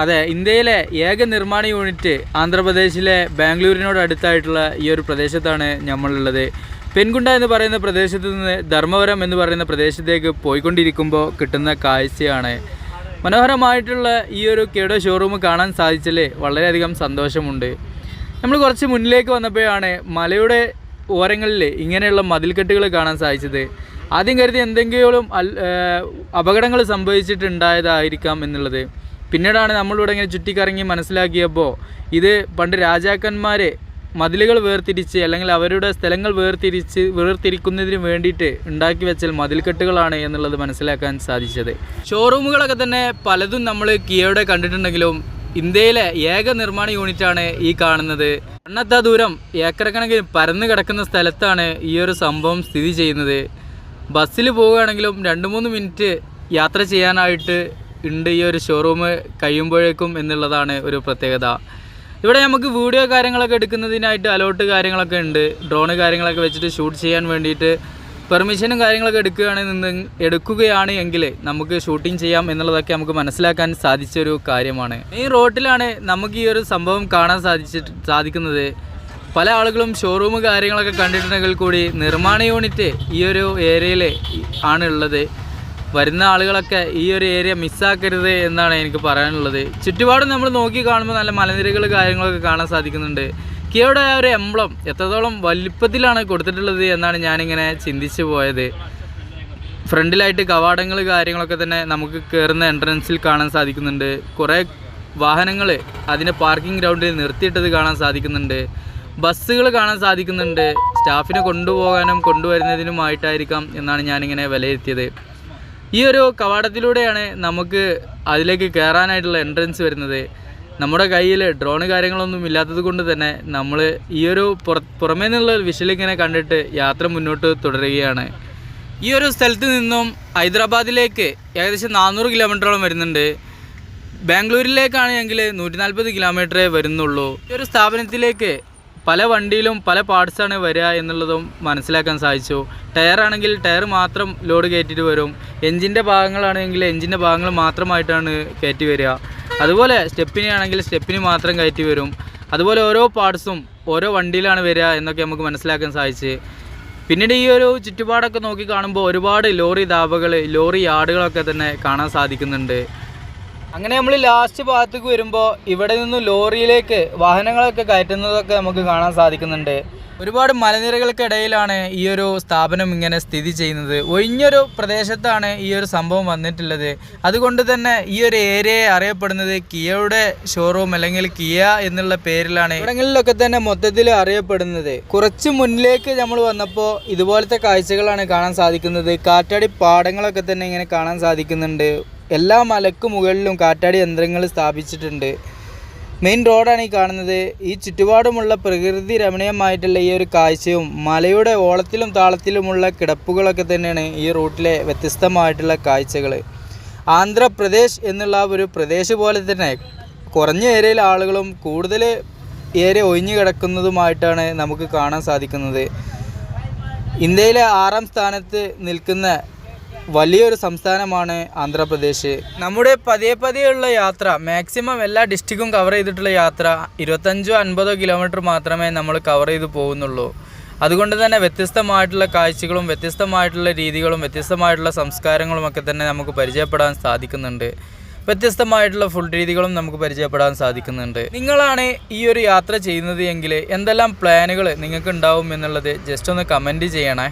അതെ, ഇന്ത്യയിലെ ഏക നിർമ്മാണ യൂണിറ്റ് ആന്ധ്രാപ്രദേശിലെ ബാംഗ്ലൂരിനോട് അടുത്തായിട്ടുള്ള ഈ ഒരു പ്രദേശത്താണ് നമ്മളുള്ളത്. പെൻകുണ്ട എന്ന് പറയുന്ന പ്രദേശത്ത് നിന്ന് ധർമ്മവരം എന്ന് പറയുന്ന പ്രദേശത്തേക്ക് പോയിക്കൊണ്ടിരിക്കുമ്പോൾ കിട്ടുന്ന കാഴ്ചയാണ്. മനോഹരമായിട്ടുള്ള ഈ ഒരു കിയയുടെ ഷോറൂം കാണാൻ സാധിച്ചതിൽ വളരെയധികം സന്തോഷമുണ്ട്. നമ്മൾ കുറച്ച് മുന്നിലേക്ക് വന്നപ്പോഴാണ് മലയുടെ ഓരങ്ങളിൽ ഇങ്ങനെയുള്ള മതിൽക്കെട്ടുകൾ കാണാൻ സാധിച്ചത്. ആദ്യം കരുതി എന്തെങ്കിലും അപകടങ്ങൾ സംഭവിച്ചിട്ടുണ്ടായതായിരിക്കാം എന്നുള്ളത്. പിന്നീടാണ് നമ്മളിവിടെ ഇങ്ങനെ ചുറ്റിക്കറങ്ങി മനസ്സിലാക്കിയപ്പോൾ ഇത് പണ്ട് രാജാക്കന്മാർ മതിലുകൾ വേർതിരിച്ച് അല്ലെങ്കിൽ അവരുടെ സ്ഥലങ്ങൾ വേർതിരിക്കുന്നതിന് വേണ്ടിയിട്ട് ഉണ്ടാക്കി വെച്ചാൽ മതിൽക്കെട്ടുകളാണ് എന്നുള്ളത് മനസ്സിലാക്കാൻ സാധിച്ചത്. ഷോറൂമുകളൊക്കെ തന്നെ പലതും നമ്മൾ കിയയുടെ കണ്ടിട്ടുണ്ടെങ്കിലും ഇന്ത്യയിലെ ഏക നിർമ്മാണ യൂണിറ്റാണ് ഈ കാണുന്നത്. കണ്ണെത്താ ദൂരം ഏക്കർ കണക്കിന് പരന്നു കിടക്കുന്ന സ്ഥലത്താണ് ഈ ഒരു സംഭവം സ്ഥിതി ചെയ്യുന്നത്. ബസ്സിൽ പോവുകയാണെങ്കിലും 2-3 മിനിറ്റ് യാത്ര ചെയ്യാനായിട്ട് ഉണ്ട് ഈ ഒരു ഷോറൂം കഴിയുമ്പോഴേക്കും എന്നുള്ളതാണ് ഒരു പ്രത്യേകത. ഇവിടെ നമുക്ക് വീഡിയോ കാര്യങ്ങളൊക്കെ എടുക്കുന്നതിനായിട്ട് അലോട്ട് കാര്യങ്ങളൊക്കെ ഉണ്ട്. ഡ്രോണ് കാര്യങ്ങളൊക്കെ വെച്ചിട്ട് ഷൂട്ട് ചെയ്യാൻ വേണ്ടിയിട്ട് പെർമിഷനും കാര്യങ്ങളൊക്കെ എടുക്കുകയാണ് എങ്കിൽ നമുക്ക് ഷൂട്ടിംഗ് ചെയ്യാം എന്നുള്ളതൊക്കെ നമുക്ക് മനസ്സിലാക്കാൻ സാധിച്ചൊരു കാര്യമാണ്. ഈ റോട്ടിലാണ് നമുക്ക് ഈ ഒരു സംഭവം കാണാൻ സാധിക്കുന്നത്. പല ആളുകളും ഷോറൂം കാര്യങ്ങളൊക്കെ കണ്ടിട്ടുണ്ടെങ്കിൽ കൂടി നിർമ്മാണ യൂണിറ്റ് ഈ ഒരു ഏരിയയിൽ ആണുള്ളത്. വരുന്ന ആളുകളൊക്കെ ഈ ഒരു ഏരിയ മിസ്സാക്കരുത് എന്നാണ് എനിക്ക് പറയാനുള്ളത്. ചുറ്റുപാടും നമ്മൾ നോക്കി കാണുമ്പോൾ നല്ല മലനിരകൾ കാര്യങ്ങളൊക്കെ കാണാൻ സാധിക്കുന്നുണ്ട്. കിയയുടെ ആ ഒരു എംബ്ലം എത്രത്തോളം വലിപ്പത്തിലാണ് കൊടുത്തിട്ടുള്ളത് എന്നാണ് ഞാനിങ്ങനെ ചിന്തിച്ചു പോയത്. ഫ്രണ്ടിലായിട്ട് കവാടങ്ങൾ കാര്യങ്ങളൊക്കെ തന്നെ നമുക്ക് കയറുന്ന എൻട്രൻസിൽ കാണാൻ സാധിക്കുന്നുണ്ട്. കുറേ വാഹനങ്ങൾ അതിൻ്റെ പാർക്കിംഗ് ഗ്രൗണ്ടിൽ നിർത്തിയിട്ടത് കാണാൻ സാധിക്കുന്നുണ്ട്. ബസ്സുകൾ കാണാൻ സാധിക്കുന്നുണ്ട്. സ്റ്റാഫിനെ കൊണ്ടുപോകാനും കൊണ്ടുവരുന്നതിനുമായിട്ടായിരിക്കാം എന്നാണ് ഞാനിങ്ങനെ വിലയിരുത്തിയത്. ഈ ഒരു കവാടത്തിലൂടെയാണ് നമുക്ക് അതിലേക്ക് കയറാനായിട്ടുള്ള എൻട്രൻസ് വരുന്നത്. നമ്മുടെ കയ്യിൽ ഡ്രോൺ കാര്യങ്ങളൊന്നും ഇല്ലാത്തത് കൊണ്ട് തന്നെ നമ്മൾ ഈ ഒരു പുറമേ നിന്നുള്ള വിഷ്വലിങ്ങനെ കണ്ടിട്ട് യാത്ര മുന്നോട്ട് തുടരുകയാണ്. ഈ ഒരു സ്ഥലത്ത് നിന്നും ഹൈദരാബാദിലേക്ക് ഏകദേശം 400 കിലോമീറ്ററോളം വരുന്നുണ്ട്. ബാംഗ്ലൂരിലേക്കാണെങ്കിൽ 140 കിലോമീറ്ററേ വരുന്നുള്ളൂ. ഈ ഒരു സ്ഥാപനത്തിലേക്ക് പല വണ്ടിയിലും പല പാർട്സാണ് വരിക എന്നുള്ളതും മനസ്സിലാക്കാൻ സാധിച്ചു. ടയറാണെങ്കിൽ ടയർ മാത്രം ലോഡ് കയറ്റിയിട്ട് വരും. എൻജിൻ്റെ ഭാഗങ്ങളാണെങ്കിൽ എൻജിൻ്റെ ഭാഗങ്ങൾ മാത്രമായിട്ടാണ് കയറ്റി വരിക. അതുപോലെ സ്റ്റെപ്പിനി ആണെങ്കിൽ സ്റ്റെപ്പിനി മാത്രം കയറ്റി വരും. അതുപോലെ ഓരോ പാർട്സും ഓരോ വണ്ടിയിലാണ് വരിക എന്നൊക്കെ നമുക്ക് മനസ്സിലാക്കാൻ സാധിച്ച്. പിന്നീട് ഈ ഒരു ചുറ്റുപാടൊക്കെ നോക്കി കാണുമ്പോൾ ഒരുപാട് ലോറി ധാബകൾ, ലോറി യാർഡുകളൊക്കെ തന്നെ കാണാൻ സാധിക്കുന്നുണ്ട്. അങ്ങനെ നമ്മൾ ലാസ്റ്റ് ഭാഗത്തേക്ക് വരുമ്പോൾ ഇവിടെ നിന്ന് ലോറിയിലേക്ക് വാഹനങ്ങളൊക്കെ കയറ്റുന്നതൊക്കെ നമുക്ക് കാണാൻ സാധിക്കുന്നുണ്ട്. ഒരുപാട് മലനിരകൾക്കിടയിലാണ് ഈ ഒരു സ്ഥാപനം ഇങ്ങനെ സ്ഥിതി ചെയ്യുന്നത്. ഒഴിഞ്ഞൊരു പ്രദേശത്താണ് ഈ ഒരു സംഭവം വന്നിട്ടുള്ളത്. അതുകൊണ്ട് തന്നെ ഈ ഒരു ഏരിയയെ അറിയപ്പെടുന്നത് കിയയുടെ ഷോറൂം അല്ലെങ്കിൽ കിയ എന്നുള്ള പേരിലാണ് ഇവിടങ്ങളിലൊക്കെ തന്നെ മൊത്തത്തിൽ അറിയപ്പെടുന്നത്. കുറച്ച് മുന്നിലേക്ക് നമ്മൾ വന്നപ്പോൾ ഇതുപോലത്തെ കാഴ്ചകളാണ് കാണാൻ സാധിക്കുന്നത്. കാറ്റാടി പാടങ്ങളൊക്കെ തന്നെ ഇങ്ങനെ കാണാൻ സാധിക്കുന്നുണ്ട്. എല്ലാ മലക്ക് മുകളിലും കാറ്റാടി യന്ത്രങ്ങൾ സ്ഥാപിച്ചിട്ടുണ്ട്. മെയിൻ റോഡാണ് ഈ കാണുന്നത്. ഈ ചുറ്റുപാടുമുള്ള പ്രകൃതി രമണീയമായിട്ടുള്ള ഈ ഒരു കാഴ്ചയും മലയുടെ ഓളത്തിലും താളത്തിലുമുള്ള കിടപ്പുകളൊക്കെ തന്നെയാണ് ഈ റൂട്ടിലെ വ്യത്യസ്തമായിട്ടുള്ള കാഴ്ചകൾ. ആന്ധ്രാപ്രദേശ് എന്നുള്ള ഒരു പ്രദേശം പോലെ തന്നെ കുറഞ്ഞ ഏരിയയിലെ ആളുകളും കൂടുതൽ ഏരിയ ഒഴിഞ്ഞു കിടക്കുന്നതുമായിട്ടാണ് നമുക്ക് കാണാൻ സാധിക്കുന്നത്. ഇന്ത്യയിലെ 6ാം സ്ഥാനത്ത് നിൽക്കുന്ന വലിയൊരു സംസ്ഥാനമാണ് ആന്ധ്രാപ്രദേശ്. നമ്മുടെ പതിയെയുള്ള യാത്ര, മാക്സിമം എല്ലാ ഡിസ്ട്രിക്റ്റും കവർ ചെയ്തിട്ടുള്ള യാത്ര 25-50 കിലോമീറ്റർ മാത്രമേ നമ്മൾ കവർ ചെയ്ത് പോകുന്നുള്ളൂ. അതുകൊണ്ട് തന്നെ വ്യത്യസ്തമായിട്ടുള്ള കാഴ്ചകളും വ്യത്യസ്തമായിട്ടുള്ള രീതികളും വ്യത്യസ്തമായിട്ടുള്ള സംസ്കാരങ്ങളും ഒക്കെ തന്നെ നമുക്ക് പരിചയപ്പെടാൻ സാധിക്കുന്നുണ്ട്. വ്യത്യസ്തമായിട്ടുള്ള ഫുഡ് രീതികളും നമുക്ക് പരിചയപ്പെടാൻ സാധിക്കുന്നുണ്ട്. നിങ്ങളാണ് ഈ ഒരു യാത്ര ചെയ്യുന്നത് എങ്കിൽ എന്തെല്ലാം പ്ലാനുകൾ നിങ്ങൾക്ക് ഉണ്ടാവും എന്നുള്ളത് ജസ്റ്റ് ഒന്ന് കമൻറ്റ് ചെയ്യണേ.